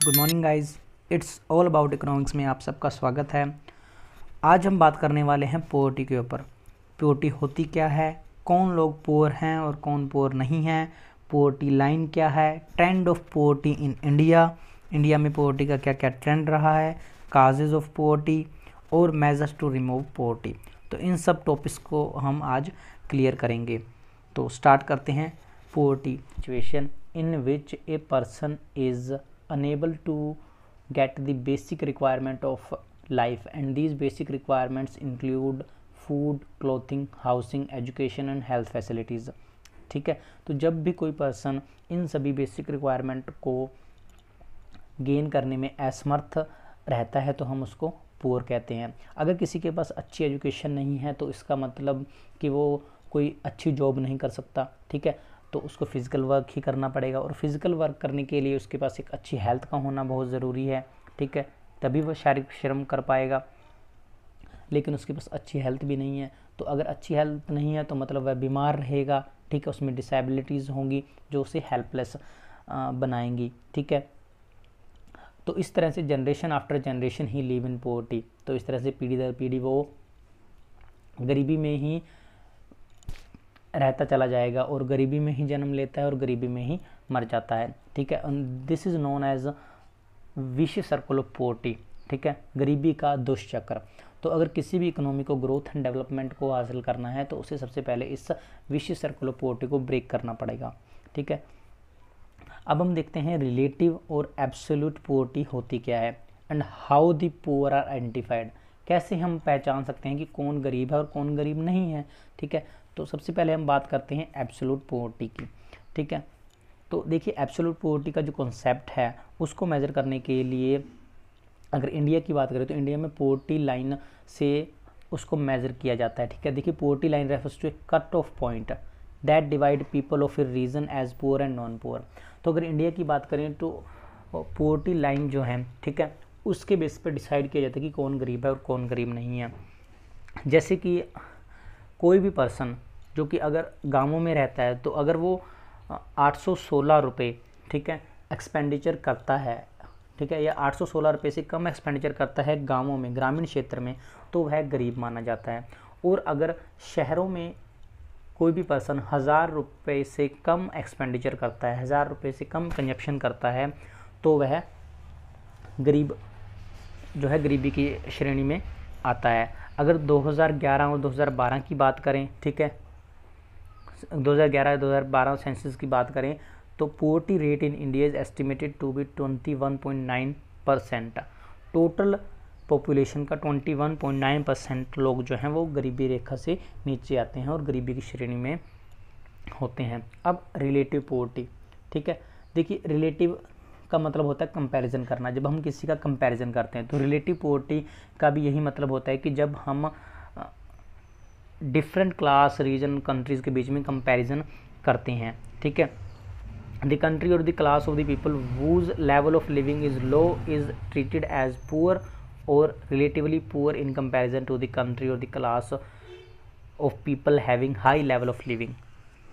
Good morning guys, it's all about economics में आप सबका स्वागत है। आज हम बात करने वाले हैं पोवर्टी के ऊपर। पोवर्टी होती क्या है, कौन लोग पुअर हैं और कौन पुअर नहीं हैं, पोवर्टी लाइन क्या है, trend of poverty in India में पोवर्टी का क्या क्या ट्रेंड रहा है, काजेज ऑफ पोवर्टी और मेजर्स टू रिमूव पोवर्टी। तो इन सब टॉपिक्स को हम आज क्लियर करेंगे। तो स्टार्ट करते हैं। Poverty situation in which a person is unable to get the basic requirement of life, and these basic requirements include food, clothing, housing, education and health facilities। ठीक है, तो जब भी कोई पर्सन इन सभी बेसिक रिक्वायरमेंट को gain करने में असमर्थ रहता है तो हम उसको पुअर कहते हैं। अगर किसी के पास अच्छी एजुकेशन नहीं है तो इसका मतलब कि वो कोई अच्छी जॉब नहीं कर सकता। ठीक है, तो उसको फिज़िकल वर्क ही करना पड़ेगा, और फिज़िकल वर्क करने के लिए उसके पास एक अच्छी हेल्थ का होना बहुत ज़रूरी है। ठीक है, तभी वह शारीरिक श्रम कर पाएगा। लेकिन उसके पास अच्छी हेल्थ भी नहीं है, तो अगर अच्छी हेल्थ नहीं है तो मतलब वह बीमार रहेगा। ठीक है, उसमें डिसेबिलिटीज़ होंगी जो उसे हेल्पलेस बनाएंगी। ठीक है, तो इस तरह से generation after generation he live in poverty. तो इस तरह से पीढ़ी दर पीढ़ी वो गरीबी में ही रहता चला जाएगा, और गरीबी में ही जन्म लेता है और गरीबी में ही मर जाता है। ठीक है, this is known as vicious circle of poverty. ठीक है, गरीबी का दुष्चक्र। तो अगर किसी भी इकोनॉमी को ग्रोथ एंड डेवलपमेंट को हासिल करना है तो उसे सबसे पहले इस विशियस सर्कल ऑफ पोवर्टी को ब्रेक करना पड़ेगा। ठीक है, अब हम देखते हैं रिलेटिव और एब्सोल्यूट पोवर्टी होती क्या है, and how the poor are identified. कैसे हम पहचान सकते हैं कि कौन गरीब है और कौन गरीब नहीं है। ठीक है, तो सबसे पहले हम बात करते हैं एब्सोल्यूट पोवर्टी की। ठीक है, तो देखिए एब्सोल्यूट पोवर्टी का जो कॉन्सेप्ट है उसको मेज़र करने के लिए अगर इंडिया की बात करें तो इंडिया में पोवर्टी लाइन से उसको मेज़र किया जाता है। ठीक है, देखिए poverty line refers to a cut off point that divide people of a region as poor and non poor. तो अगर इंडिया की बात करें तो पोवर्टी लाइन जो है, ठीक है, उसके बेस पर डिसाइड किया जाता है कि कौन गरीब है और कौन गरीब नहीं है। जैसे कि कोई भी पर्सन जो कि अगर गांवों में रहता है तो अगर वो 816 रुपये, ठीक है, एक्सपेंडिचर करता है, ठीक है, या 816 रुपये से कम एक्सपेंडिचर करता है गांवों में, ग्रामीण क्षेत्र में, तो वह गरीब माना जाता है। और अगर शहरों में कोई भी पर्सन 1000 रुपये से कम एक्सपेंडिचर करता है, 1000 रुपये से कम कंजप्शन करता है, तो वह गरीब जो है गरीबी की श्रेणी में आता है। अगर 2011 और 2012 की बात करें, ठीक है, 2011-2012 सेंसस की बात करें तो poverty rate in India is estimated to be 21.9%। Total population का 21.9% लोग जो हैं वो गरीबी रेखा से नीचे आते हैं और गरीबी की श्रेणी में होते हैं। अब रिलेटिव पोवर्टी, ठीक है, देखिए रिलेटिव का मतलब होता है कंपैरिजन करना। जब हम किसी का कंपैरिजन करते हैं तो रिलेटिव पोवर्टी का भी यही मतलब होता है कि जब हम डिफरेंट क्लास, रीजन, कंट्रीज़ के बीच में कंपैरिजन करते हैं। ठीक है, द कंट्री और the class of the people whose level of living is low is treated as poor और relatively poor in comparison to the country और the class of people having high level of living.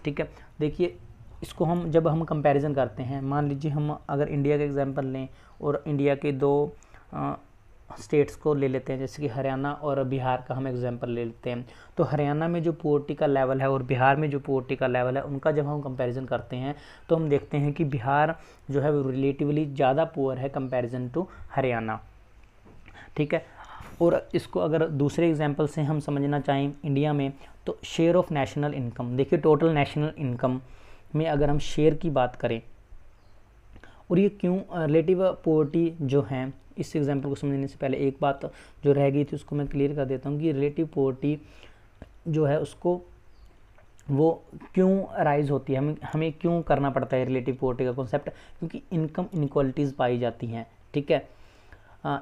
ठीक है, देखिए इसको हम जब हम comparison करते हैं, मान लीजिए हम अगर इंडिया का एग्जांपल लें और इंडिया के दो स्टेट्स को ले लेते हैं, जैसे कि हरियाणा और बिहार का हम एग्जांपल ले लेते हैं, तो हरियाणा में जो पोवर्टी का लेवल है और बिहार में जो पोवर्टी का लेवल है उनका जब हम कंपैरिजन करते हैं तो हम देखते हैं कि बिहार जो है वो रिलेटिवली ज़्यादा पुअर है कंपैरिजन टू हरियाणा। ठीक है, और इसको अगर दूसरे एग्जाम्पल से हम समझना चाहें इंडिया में तो शेयर ऑफ नेशनल इनकम, देखिए टोटल नेशनल इनकम में अगर हम शेयर की बात करें, और ये क्यों रिलेटिव पोवर्टी जो है, इस एग्जांपल को समझने से पहले एक बात जो रह गई थी उसको मैं क्लियर कर देता हूँ कि रिलेटिव पोवर्टी जो है उसको वो क्यों राइज होती है, हमें क्यों करना पड़ता है रिलेटिव पोवर्टी का कॉन्सेप्ट, क्योंकि इनकम इनक्वालिटीज़ पाई जाती हैं। ठीक है,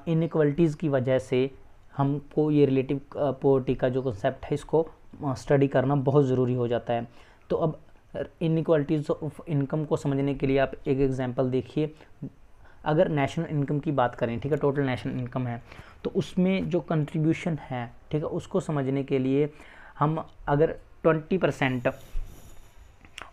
इनक्वालिटीज़ की वजह से हमको ये रिलेटिव पोवर्टी का जो कॉन्सेप्ट है इसको स्टडी करना बहुत ज़रूरी हो जाता है। तो अब इनइक्वालिटीज़ ऑफ इनकम को समझने के लिए आप एक एग्जांपल देखिए। अगर नेशनल इनकम की बात करें, ठीक है, टोटल नेशनल इनकम है, तो उसमें जो कंट्रीब्यूशन है, ठीक है, उसको समझने के लिए हम अगर 20%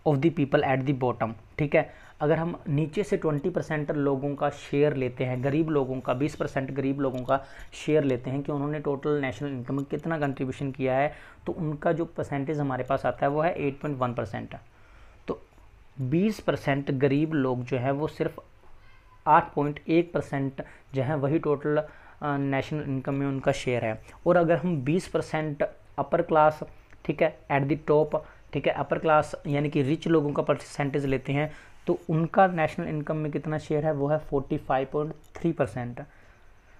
of the people at the bottom, ठीक है, अगर हम नीचे से 20% लोगों का शेयर लेते हैं, गरीब लोगों का 20% गरीब लोगों का शेयर लेते हैं कि उन्होंने टोटल नेशनल इनकम में कितना कंट्रीब्यूशन किया है, तो उनका जो परसेंटेज हमारे पास आता है वो है 8.1%। तो 20% गरीब लोग जो है वो सिर्फ 8.1% जो है वही टोटल नेशनल इनकम में उनका शेयर है। और अगर हम 20% अपर क्लास, ठीक है, एट द टॉप, ठीक है, अपर क्लास यानी कि रिच लोगों का परसेंटेज लेते हैं तो उनका नेशनल इनकम में कितना शेयर है, वो है 45.3%।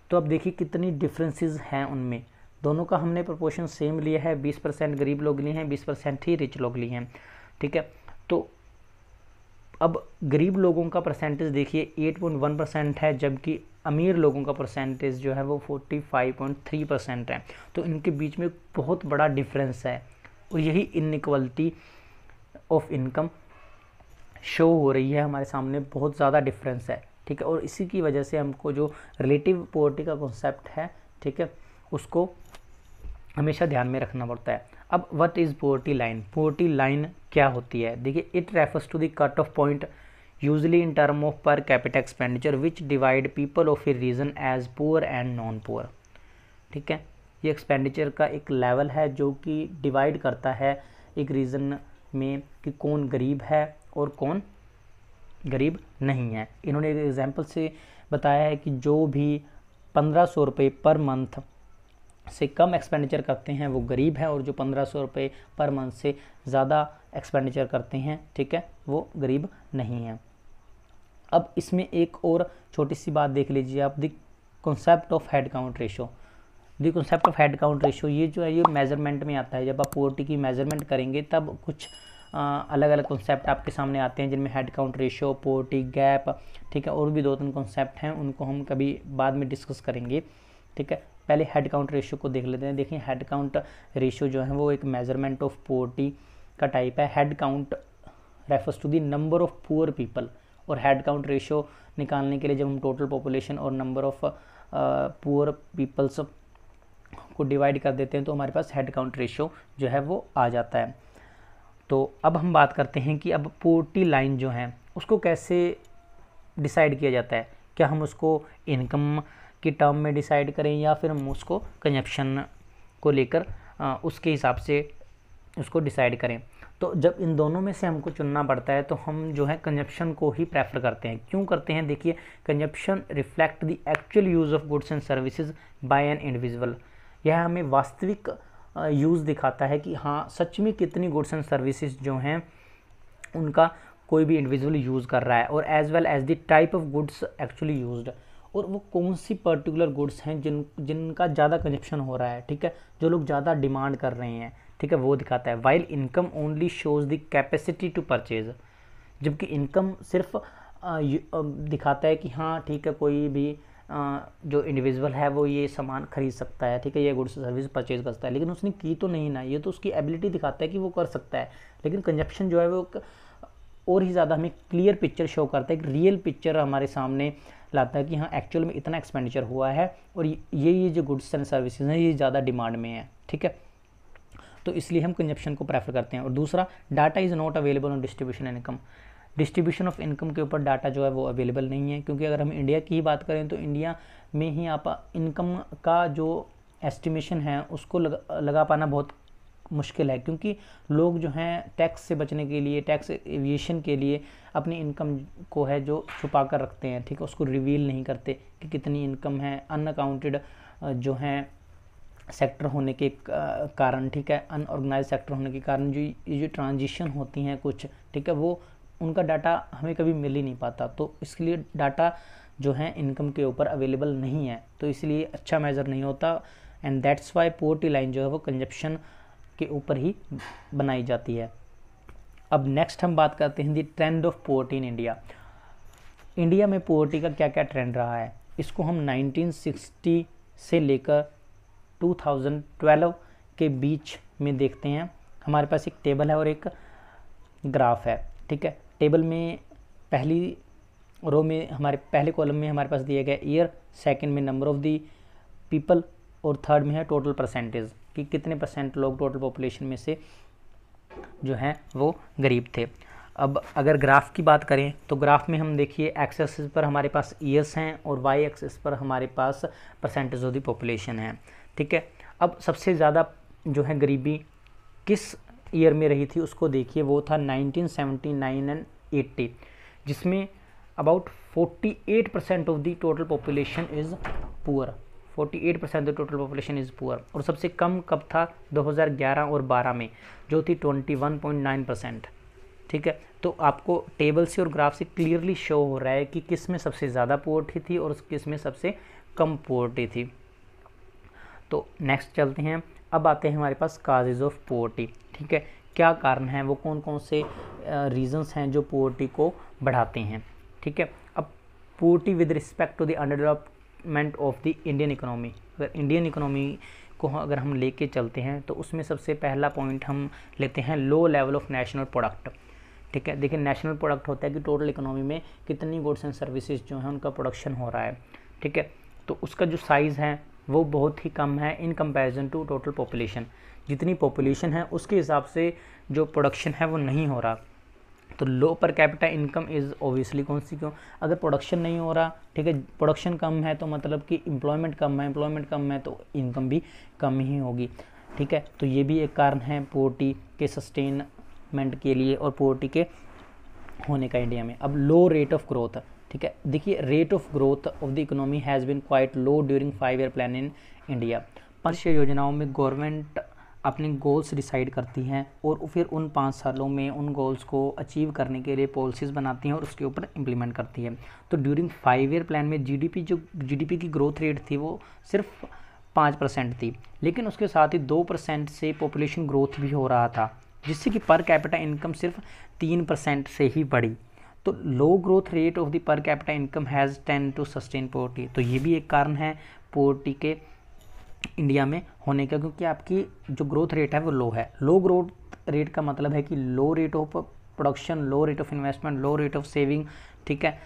तो अब देखिए कितनी डिफरेंसेस हैं उनमें, दोनों का हमने प्रोपोर्शन सेम लिया है, 20% गरीब लोग लिए हैं, 20% ही रिच लोग लिए हैं, ठीक है। तो अब गरीब लोगों का परसेंटेज देखिए 8.1% है, जबकि अमीर लोगों का परसेंटेज जो है वो 45.3% है। तो इनके बीच में बहुत बड़ा डिफरेंस है और यही इनइक्वालिटी ऑफ इनकम शो हो रही है हमारे सामने, बहुत ज़्यादा डिफरेंस है, ठीक है। और इसी की वजह से हमको जो रिलेटिव पॉवर्टी का कॉन्सेप्ट है, ठीक है, उसको हमेशा ध्यान में रखना पड़ता है। अब what is poverty line? Poverty line क्या होती है? देखिए, it refers to the cut off point usually in term of per capita expenditure which divide people of a region as poor and non poor, ठीक है। ये expenditure का एक level है जो कि डिवाइड करता है एक रीजन में कि कौन गरीब है और कौन गरीब नहीं है। इन्होंने एक एग्जाम्पल से बताया है कि जो भी 1500 रुपये पर मंथ से कम एक्सपेंडिचर करते हैं वो गरीब है, और जो 1500 रुपये पर मंथ से ज़्यादा एक्सपेंडिचर करते हैं, ठीक है, वो गरीब नहीं है। अब इसमें एक और छोटी सी बात देख लीजिए आप, the concept of head count ratio. The concept of head count ratio ये जो है ये मेजरमेंट में आता है। जब आप पॉवर्टी की मेजरमेंट करेंगे तब कुछ अलग अलग कॉन्सेप्ट आपके सामने आते हैं, जिनमें head count ratio, poverty gap, ठीक है, और भी 2-3 कॉन्सेप्ट हैं, उनको हम कभी बाद में डिस्कस करेंगे, ठीक है। पहले हेड काउंट रेशो को देख लेते हैं। देखिए, हेड काउंट रेशो जो है वो एक मेजरमेंट ऑफ पॉवर्टी का टाइप है। Head count refers to the number of poor people, और हेड काउंट रेशो निकालने के लिए जब हम टोटल पॉपुलेशन और नंबर ऑफ पुअर पीपल्स को डिवाइड कर देते हैं तो हमारे पास हेड काउंट रेशो जो है वो आ जाता है। तो अब हम बात करते हैं कि अब पॉवर्टी लाइन जो है उसको कैसे डिसाइड किया जाता है। क्या हम उसको इनकम की टर्म में डिसाइड करें या फिर हम उसको कंजप्शन को लेकर उसके हिसाब से उसको डिसाइड करें। तो जब इन दोनों में से हमको चुनना पड़ता है तो हम जो है कंजप्शन को ही प्रेफर करते हैं। क्यों करते हैं? देखिए, consumption reflect the actual use of goods and services by an individual. यह हमें वास्तविक यूज़ दिखाता है कि हाँ सच में कितनी गुड्स एंड सर्विसेज जो हैं उनका कोई भी इंडिविजुअल यूज़ कर रहा है, और as well as the type of goods actually used, और वो कौन सी पर्टिकुलर गुड्स हैं जिनका ज़्यादा कंजप्शन हो रहा है, ठीक है, जो लोग ज़्यादा डिमांड कर रहे हैं, ठीक है, वो दिखाता है। While income only shows the capacity to purchase, जबकि इनकम सिर्फ दिखाता है कि हाँ ठीक है कोई भी जो इंडिविजुअल है वो ये सामान खरीद सकता है, ठीक है, ये गुड्स सर्विस परचेज कर सकता है, लेकिन उसने की तो नहीं ना, ये तो उसकी एबिलिटी दिखाता है कि वो कर सकता है। लेकिन कंजप्शन जो है वो और ही ज़्यादा हमें क्लियर पिक्चर शो करता है, एक रियल पिक्चर हमारे सामने लाता है कि हाँ एक्चुअल में इतना एक्सपेंडिचर हुआ है और ये जो गुड्स एंड सर्विसेज हैं ये ज़्यादा डिमांड में है, ठीक है। तो इसलिए हम कंजप्शन को प्रेफर करते हैं। और दूसरा, data is not available on distribution income. Distribution of income के ऊपर डाटा जो है वो अवेलेबल नहीं है, क्योंकि अगर हम इंडिया की ही बात करें तो इंडिया में ही आप इनकम का जो एस्टिमेशन है उसको लगा पाना बहुत मुश्किल है, क्योंकि लोग जो हैं टैक्स से बचने के लिए, टैक्स एविएशन के लिए अपनी इनकम को है जो छुपा कर रखते हैं, ठीक है, उसको रिवील नहीं करते कि कितनी इनकम है। अनअकाउंटेड जो हैं सेक्टर होने के कारण, ठीक है, अनऑर्गेनाइज सेक्टर होने के कारण ये जो ट्रांजिशन होती हैं कुछ, ठीक है, वो उनका डाटा हमें कभी मिल ही नहीं पाता। तो इसके लिए डाटा जो है इनकम के ऊपर अवेलेबल नहीं है, तो इसलिए अच्छा मेजर नहीं होता, and that's why poverty line जो है वो कंजप्शन के ऊपर ही बनाई जाती है। अब नेक्स्ट हम बात करते हैं दी trend of poverty in India. India में पॉवर्टी का क्या क्या ट्रेंड रहा है, इसको हम 1960 से लेकर 2012 के बीच में देखते हैं। हमारे पास एक टेबल है और एक ग्राफ है, ठीक है। टेबल में पहली रो में हमारे पहले कॉलम में हमारे पास दिया गया ईयर, सेकंड में नंबर ऑफ दी पीपल, और थर्ड में है टोटल परसेंटेज कि कितने परसेंट लोग टोटल पॉपुलेशन में से जो हैं वो गरीब थे। अब अगर ग्राफ की बात करें तो ग्राफ में हम देखिए एक्स एक्सिस पर हमारे पास ईयर्स हैं और वाई एक्सिस पर हमारे पास परसेंटेज ऑफ द पॉपुलेशन है, ठीक है। अब सबसे ज़्यादा जो है गरीबी किस ईयर में रही थी उसको देखिए, वो था 1979 एंड 80, जिसमें about 48% of the total population is poor, 48% of total population is poor. और सबसे कम कब था? 2011 और 12 में, जो थी 21.9%, ठीक है। तो आपको टेबल से और ग्राफ से क्लियरली शो हो रहा है कि किस में सबसे ज़्यादा पॉवर्टी थी और किस में सबसे कम पॉवर्टी थी। तो नेक्स्ट चलते हैं, अब आते हैं हमारे पास काजेज ऑफ पॉवर्टी, ठीक है। क्या कारण हैं, वो कौन कौन से रीजंस हैं जो पॉवर्टी को बढ़ाते हैं, ठीक है। अब poverty with respect to the underdevelopment of the Indian economy, अगर इंडियन इकोनॉमी को अगर हम लेके चलते हैं तो उसमें सबसे पहला पॉइंट हम लेते हैं लो लेवल ऑफ नेशनल प्रोडक्ट, ठीक है। देखिए नेशनल प्रोडक्ट होता है कि टोटल इकोनॉमी में कितनी गुड्स एंड सर्विसेज जो हैं उनका प्रोडक्शन हो रहा है, ठीक है। तो उसका जो साइज़ है वो बहुत ही कम है in comparison to total population. जितनी पॉपुलेशन है उसके हिसाब से जो प्रोडक्शन है वो नहीं हो रहा। तो लो पर कैपिटा इनकम इज़ ओबियसली कौन सी, क्यों? अगर प्रोडक्शन नहीं हो रहा, ठीक है, प्रोडक्शन कम है तो मतलब कि एम्प्लॉयमेंट कम है, एम्प्लॉयमेंट कम है तो इनकम भी कम ही होगी, ठीक है। तो ये भी एक कारण है पॉवर्टी के सस्टेनमेंट के लिए और पॉवर्टी के होने का इंडिया में। अब लो रेट ऑफ ग्रोथ, ठीक है। देखिए rate of growth of the economy has been quite low during 5 year plan in India. 5 योजनाओं में गवर्नमेंट अपने गोल्स डिसाइड करती हैं और फिर उन 5 सालों में उन गोल्स को अचीव करने के लिए पॉलिसीज़ बनाती हैं और उसके ऊपर इम्प्लीमेंट करती है। तो ड्यूरिंग 5 ईयर प्लान में जीडीपी की ग्रोथ रेट थी वो सिर्फ 5% थी, लेकिन उसके साथ ही 2% से पॉपुलेशन ग्रोथ भी हो रहा था, जिससे कि पर कैपिटा इनकम सिर्फ 3% से ही बढ़ी। तो low growth rate of the per capita income has tend to sustain poverty. तो ये भी एक कारण है पॉवर्टी के इंडिया में होने का, क्योंकि आपकी जो ग्रोथ रेट है वो लो है। लो ग्रोथ रेट का मतलब है कि low rate of production, low rate of investment, low rate of saving, ठीक है।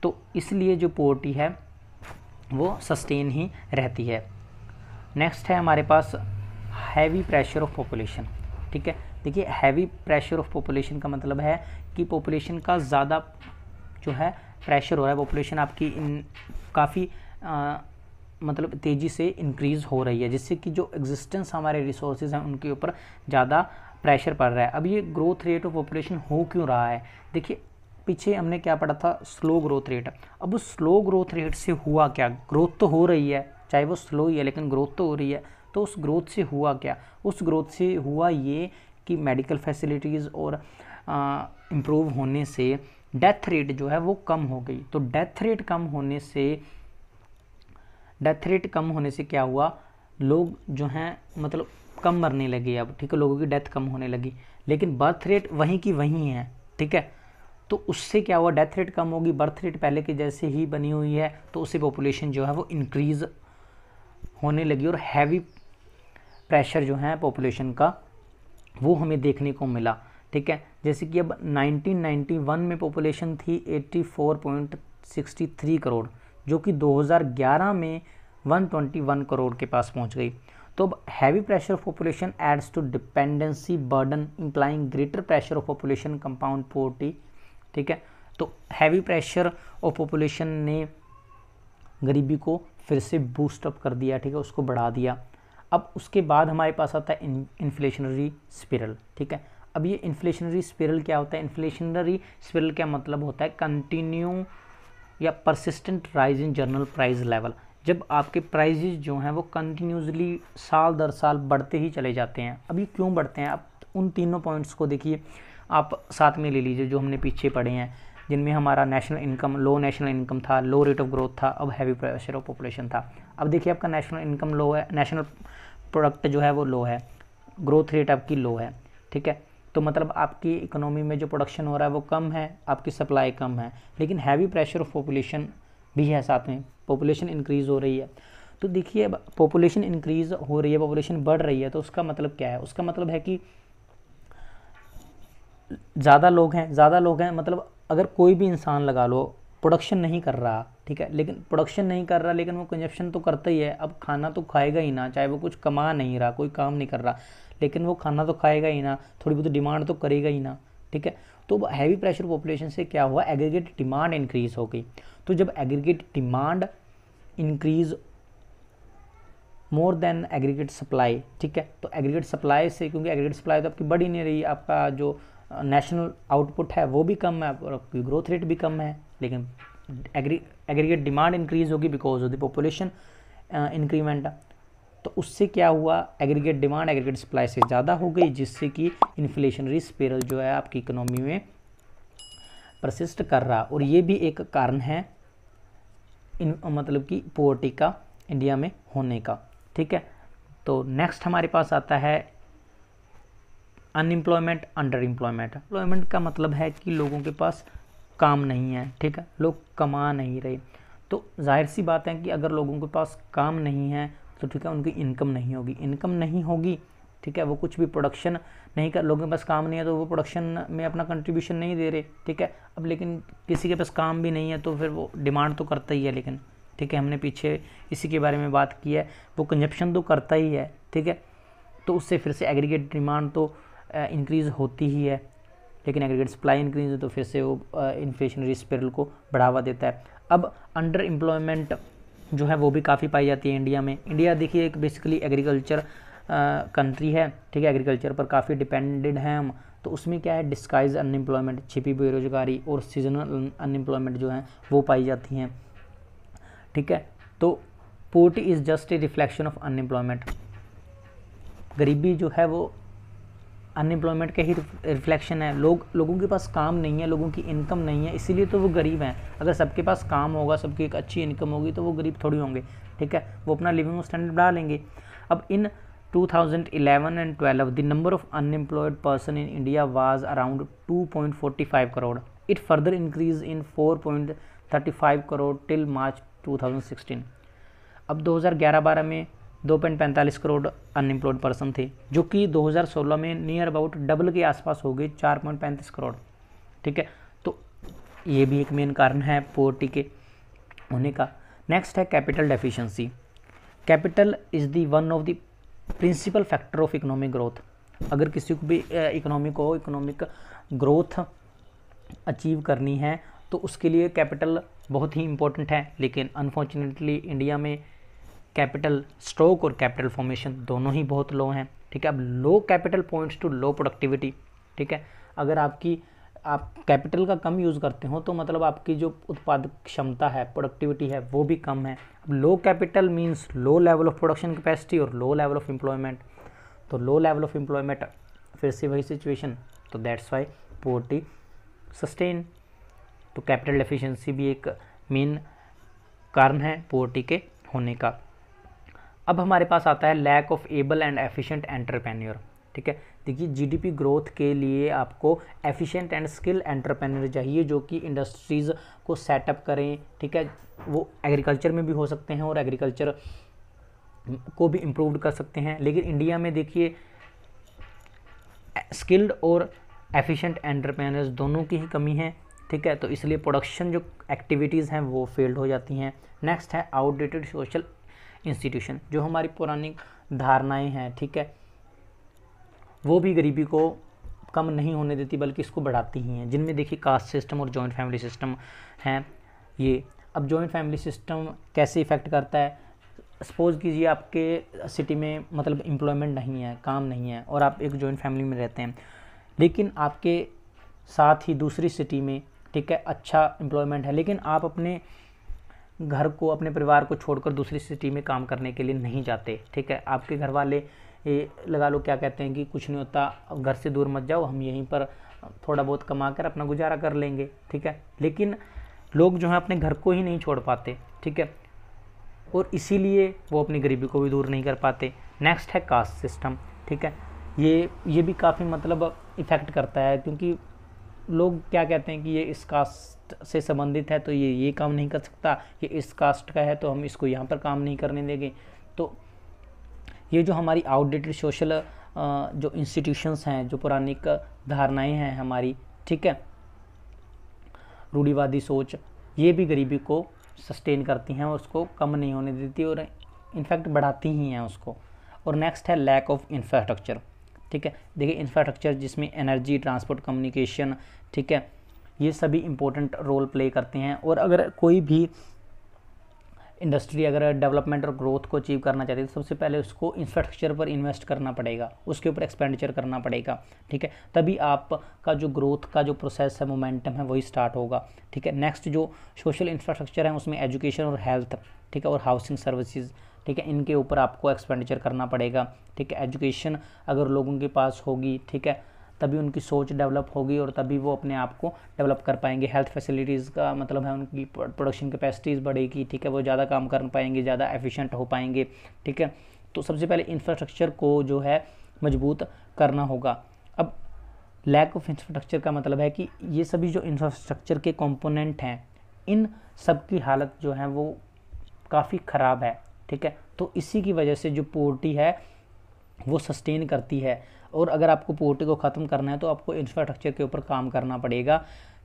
तो इसलिए जो पॉवर्टी है वो सस्टेन ही रहती है। नेक्स्ट है हमारे पास हैवी प्रेशर ऑफ पॉपुलेशन, ठीक है। देखिए हैवी प्रेशर ऑफ पॉपुलेशन का मतलब है कि पॉपुलेशन का ज़्यादा जो है प्रेशर हो रहा है, पॉपुलेशन आपकी काफ़ी मतलब तेज़ी से इंक्रीज़ हो रही है, जिससे कि जो एग्जिस्टेंस हमारे रिसोर्सेज हैं उनके ऊपर ज़्यादा प्रेशर पड़ रहा है। अब ये ग्रोथ रेट ऑफ पॉपुलेशन हो क्यों रहा है? देखिए पीछे हमने क्या पढ़ा था, स्लो ग्रोथ रेट। अब उस स्लो ग्रोथ रेट से हुआ क्या? ग्रोथ तो हो रही है, चाहे वो स्लो ही है लेकिन ग्रोथ तो हो रही है। तो उस ग्रोथ से हुआ क्या? उस ग्रोथ से हुआ ये कि मेडिकल फैसिलिटीज़ और इम्प्रूव होने से डेथ रेट जो है वो कम हो गई। तो डेथ रेट कम होने से क्या हुआ, लोग जो हैं मतलब कम मरने लगे अब, ठीक है, लोगों की डेथ कम होने लगी, लेकिन बर्थ रेट वहीं की वहीं है, ठीक है। तो उससे क्या हुआ, डेथ रेट कम होगी, बर्थ रेट पहले के जैसे ही बनी हुई है, तो उससे पॉपुलेशन जो है वो इंक्रीज़ होने लगी और हैवी प्रेशर जो है पॉपुलेशन का वो हमें देखने को मिला, ठीक है। जैसे कि अब 1991 में पॉपुलेशन थी 84.63 करोड़, जो कि 2011 में 121 करोड़ के पास पहुंच गई। तो अब heavy pressure of population adds to dependency burden implying greater pressure of population compound poverty, ठीक है। तो हैवी प्रेशर ऑफ पॉपुलेशन ने गरीबी को फिर से बूस्ट अप कर दिया, ठीक है, उसको बढ़ा दिया। अब उसके बाद हमारे पास आता है इन्फ्लेशनरी स्पिरल, ठीक है। अब ये इन्फ्लेशनरी स्पिरल क्या होता है? इन्फ्लेशनरी स्पिरल क्या मतलब होता है? कंटिन्यू या persistent rise in general price level. जब आपके प्राइजेज जो हैं वो कंटिन्यूसली साल दर साल बढ़ते ही चले जाते हैं। अब ये क्यों बढ़ते हैं? अब उन तीनों पॉइंट्स को देखिए, आप साथ में ले लीजिए जो हमने पीछे पढ़े हैं, जिनमें हमारा नेशनल इनकम, लो नेशनल इनकम था, लो रेट ऑफ ग्रोथ था, अब हैवी प्रेशर ऑफ पॉपुलेशन था। अब देखिए आपका नेशनल इनकम लो है, नेशनल प्रोडक्ट जो है वो लो है, ग्रोथ रेट आपकी लो है, ठीक है। तो मतलब आपकी इकोनॉमी में जो प्रोडक्शन हो रहा है वो कम है, आपकी सप्लाई कम है, लेकिन हैवी प्रेशर ऑफ पॉपुलेशन भी है, साथ में पॉपुलेशन इंक्रीज़ हो रही है। तो देखिए अब पॉपुलेशन इंक्रीज़ हो रही है, पॉपुलेशन बढ़ रही है, तो उसका मतलब क्या है? उसका मतलब है कि ज़्यादा लोग हैं मतलब अगर कोई भी इंसान लगा लो प्रोडक्शन नहीं कर रहा, ठीक है, लेकिन प्रोडक्शन नहीं कर रहा लेकिन वो कंजप्शन तो करता ही है। अब खाना तो खाएगा ही ना, चाहे वो कुछ कमा नहीं रहा, कोई काम नहीं कर रहा, लेकिन वो खाना तो खाएगा ही ना, थोड़ी बहुत डिमांड तो करेगा ही ना, ठीक है। तो हैवी प्रेशर पॉपुलेशन से क्या हुआ, एग्रीगेट डिमांड इंक्रीज हो गई। तो जब aggregate demand increase more than aggregate supply, ठीक है, तो एग्रीगेट सप्लाई से, क्योंकि एग्रीगेट सप्लाई तो आपकी बढ़ ही नहीं रही, आपका जो नेशनल आउटपुट है वो भी कम है और आपकी ग्रोथ रेट भी कम है, लेकिन एग्रीगेट डिमांड इंक्रीज होगी because of the population increment. तो उससे क्या हुआ, एग्रीगेट डिमांड एग्रीगेट सप्लाई से ज़्यादा हो गई, जिससे कि इन्फ्लेशनरी स्पिरल जो है आपकी इकोनॉमी में परसिस्ट कर रहा। और ये भी एक कारण है मतलब कि पॉवर्टी का इंडिया में होने का, ठीक है। तो नेक्स्ट हमारे पास आता है अनएम्प्लॉयमेंट, अंडर एम्प्लॉयमेंट। एम्प्लॉयमेंट का मतलब है कि लोगों के पास काम नहीं है, ठीक है, लोग कमा नहीं रहे। तो जाहिर सी बात है कि अगर लोगों के पास काम नहीं है तो ठीक है, उनकी इनकम नहीं होगी, इनकम नहीं होगी, ठीक है, वो कुछ भी प्रोडक्शन नहीं कर, लोगों के पास काम नहीं है तो वो प्रोडक्शन में अपना कंट्रीब्यूशन नहीं दे रहे, ठीक है। अब लेकिन किसी के पास काम भी नहीं है तो फिर वो डिमांड तो करता ही है, लेकिन ठीक है, हमने पीछे इसी के बारे में बात की है, वो कंजप्शन तो करता ही है, ठीक है। तो उससे फिर से एग्रीगेट डिमांड तो इंक्रीज़ होती ही है, लेकिन एग्रीगेट सप्लाई इंक्रीज है तो फिर से वो इन्फ्लेशनरी स्पिरल को बढ़ावा देता है। अब अंडर एम्प्लॉयमेंट जो है वो भी काफ़ी पाई जाती है इंडिया में। इंडिया देखिए एक बेसिकली एग्रीकल्चर कंट्री है, ठीक है, एग्रीकल्चर पर काफ़ी डिपेंडेड हैं हम। तो उसमें क्या है, डिस्गाइज अनएम्प्लॉयमेंट, छिपी बेरोजगारी और सीजनल अनएम्प्लॉयमेंट जो है वो पाई जाती हैं, ठीक है। तो poverty is just a reflection of unemployment, गरीबी जो है वो अनएम्प्लॉयमेंट का ही रिफ्लेक्शन है। लोगों के पास काम नहीं है, लोगों की इनकम नहीं है, इसीलिए तो वो गरीब हैं। अगर सबके पास काम होगा, सबकी एक अच्छी इनकम होगी तो वो गरीब थोड़ी होंगे, ठीक है, वो अपना लिविंग स्टैंडर्ड बढ़ा लेंगे। अब इन 2011 and 12 the number of unemployed person in India was around 2.45 crore. It further increased in 4.35 crore till March 2016. अब 2011-12 में 2.45 करोड़ अनएम्प्लॉयड पर्सन थे, जो कि 2016 में नियर अबाउट डबल के आसपास हो गए, 4.35 करोड़, ठीक है। तो ये भी एक मेन कारण है पॉवर्टी के होने का। नेक्स्ट है capital deficiency. Capital is the one of the principal factor of economic growth. अगर किसी को भी इकोनॉमिक ग्रोथ अचीव करनी है तो उसके लिए कैपिटल बहुत ही इम्पोर्टेंट है, लेकिन अनफॉर्चुनेटली इंडिया में कैपिटल स्टॉक और कैपिटल फॉर्मेशन दोनों ही बहुत लो हैं, ठीक है। अब low capital points to low productivity, ठीक है। अगर आप कैपिटल का कम यूज़ करते हो तो मतलब आपकी जो उत्पादक क्षमता है, प्रोडक्टिविटी है, वो भी कम है। अब low capital means low level of production capacity और लो लेवल ऑफ एम्प्लॉयमेंट। तो लो लेवल ऑफ एम्प्लॉयमेंट फिर से वही सिचुएशन, तो दैट्स वाई पॉवर्टी सस्टेन। तो कैपिटल एफिशिएंसी भी एक मेन कारण है पॉवर्टी के होने का। अब हमारे पास आता है lack of able and efficient entrepreneur, ठीक है। देखिए जीडीपी ग्रोथ के लिए आपको एफिशिएंट एंड स्किल एंटरप्रेन्योर चाहिए, जो कि इंडस्ट्रीज़ को सेटअप करें, ठीक है। वो एग्रीकल्चर में भी हो सकते हैं और एग्रीकल्चर को भी इम्प्रूव कर सकते हैं। लेकिन इंडिया में देखिए स्किल्ड और एफिशिएंट एंटरप्रेन्योर्स दोनों की ही कमी है, ठीक है। तो इसलिए प्रोडक्शन जो एक्टिविटीज़ हैं वो फेल्ड हो जाती हैं। नेक्स्ट है आउटडेटेड सोशल इंस्टीट्यूशन। जो हमारी पुरानी धारणाएं हैं, ठीक है, वो भी गरीबी को कम नहीं होने देती बल्कि इसको बढ़ाती ही हैं, जिनमें देखिए कास्ट सिस्टम और जॉइंट फैमिली सिस्टम हैं ये। अब जॉइंट फैमिली सिस्टम कैसे इफ़ेक्ट करता है, सपोज़ कीजिए आपके सिटी में मतलब एम्प्लॉयमेंट नहीं है, काम नहीं है और आप एक जॉइंट फैमिली में रहते हैं, लेकिन आपके साथ ही दूसरी सिटी में, ठीक है, अच्छा एम्प्लॉयमेंट है, लेकिन आप अपने घर को, अपने परिवार को छोड़कर दूसरी सिटी में काम करने के लिए नहीं जाते, ठीक है। आपके घर वाले लगा लो क्या कहते हैं कि कुछ नहीं होता, घर से दूर मत जाओ, हम यहीं पर थोड़ा बहुत कमा कर अपना गुजारा कर लेंगे, ठीक है। लेकिन लोग जो हैं अपने घर को ही नहीं छोड़ पाते, ठीक है, और इसीलिए वो अपनी गरीबी को भी दूर नहीं कर पाते। नेक्स्ट है कास्ट सिस्टम, ठीक है। ये भी काफ़ी मतलब इफ़ेक्ट करता है, क्योंकि लोग क्या कहते हैं कि ये इस कास्ट से संबंधित है तो ये काम नहीं कर सकता, ये इस कास्ट का है तो हम इसको यहाँ पर काम नहीं करने देंगे। तो ये जो हमारी आउटडेटेड सोशल जो इंस्टीट्यूशंस हैं, जो पुरानी धारणाएं हैं हमारी, ठीक है, रूढ़िवादी सोच, ये भी गरीबी को सस्टेन करती हैं और उसको कम नहीं होने देती और इनफैक्ट बढ़ाती ही हैं उसको। और नेक्स्ट है लैक ऑफ इंफ्रास्ट्रक्चर, ठीक है। देखिए इंफ्रास्ट्रक्चर जिसमें एनर्जी, ट्रांसपोर्ट, कम्युनिकेशन, ठीक है, ये सभी इंपॉर्टेंट रोल प्ले करते हैं। और अगर कोई भी इंडस्ट्री अगर डेवलपमेंट और ग्रोथ को अचीव करना चाहती है तो सबसे पहले उसको इंफ्रास्ट्रक्चर पर इन्वेस्ट करना पड़ेगा, उसके ऊपर एक्सपेंडिचर करना पड़ेगा, ठीक है, तभी आपका जो ग्रोथ का जो प्रोसेस है, मोमेंटम है, वही स्टार्ट होगा, ठीक है। नेक्स्ट जो सोशल इंफ्रास्ट्रक्चर है उसमें एजुकेशन और हेल्थ, ठीक है, और हाउसिंग सर्विसेज, ठीक है, इनके ऊपर आपको एक्सपेंडिचर करना पड़ेगा, ठीक है। एजुकेशन अगर लोगों के पास होगी, ठीक है, तभी उनकी सोच डेवलप होगी और तभी वो अपने आप को डेवलप कर पाएंगे। हेल्थ फैसिलिटीज़ का मतलब है उनकी प्रोडक्शन कैपेसिटीज़ बढ़ेगी, ठीक है, वो ज़्यादा काम कर पाएंगे, ज़्यादा एफिशिएंट हो पाएंगे, ठीक है। तो सबसे पहले इंफ्रास्ट्रक्चर को जो है मजबूत करना होगा। अब लैक ऑफ इंफ्रास्ट्रक्चर का मतलब है कि ये सभी जो इंफ्रास्ट्रक्चर के कंपोनेंट हैं, इन सब की हालत जो है वो काफ़ी ख़राब है, ठीक है। तो इसी की वजह से जो पॉवर्टी है वो सस्टेन करती है। और अगर आपको पॉवर्टी को ख़त्म करना है तो आपको इंफ्रास्ट्रक्चर के ऊपर काम करना पड़ेगा,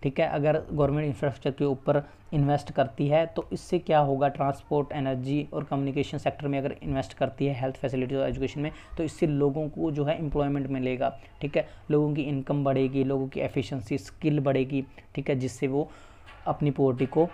ठीक है। अगर गवर्नमेंट इंफ्रास्ट्रक्चर के ऊपर इन्वेस्ट करती है तो इससे क्या होगा, ट्रांसपोर्ट, एनर्जी और कम्युनिकेशन सेक्टर में अगर इन्वेस्ट करती है, हेल्थ फैसिलिटीज और एजुकेशन में, तो इससे लोगों को जो है एम्प्लॉयमेंट मिलेगा, ठीक है, लोगों की इनकम बढ़ेगी, लोगों की एफिशिएंसी, स्किल बढ़ेगी, ठीक है, जिससे वो अपनी पॉवर्टी को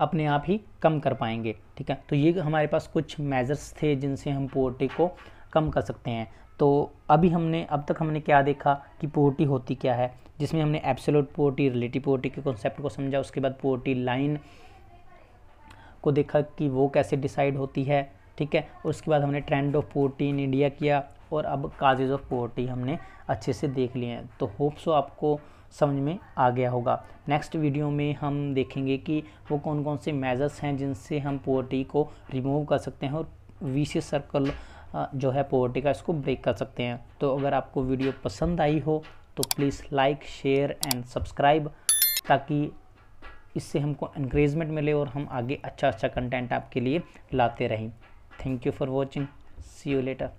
अपने आप ही कम कर पाएंगे, ठीक है। तो ये हमारे पास कुछ मेजर्स थे जिनसे हम पॉवर्टी को कम कर सकते हैं। तो अब तक हमने क्या देखा कि पॉवर्टी होती क्या है, जिसमें हमने एब्सोल्यूट पॉवर्टी, रिलेटिव पॉवर्टी के कॉन्सेप्ट को समझा। उसके बाद पॉवर्टी लाइन को देखा कि वो कैसे डिसाइड होती है, ठीक है। और उसके बाद हमने trend of poverty in India किया और अब काजेज ऑफ पॉवर्टी हमने अच्छे से देख लिए हैं। तो होप सो आपको समझ में आ गया होगा। नेक्स्ट वीडियो में हम देखेंगे कि वो कौन कौन से मेजर्स हैं जिनसे हम पॉवर्टी को रिमूव कर सकते हैं और विशियस सर्कल जो है पॉवर्टी का, इसको ब्रेक कर सकते हैं। तो अगर आपको वीडियो पसंद आई हो तो please like, share and subscribe, ताकि इससे हमको एनकरेजमेंट मिले और हम आगे अच्छा कंटेंट आपके लिए लाते रहें। Thank you for watching, see you letter.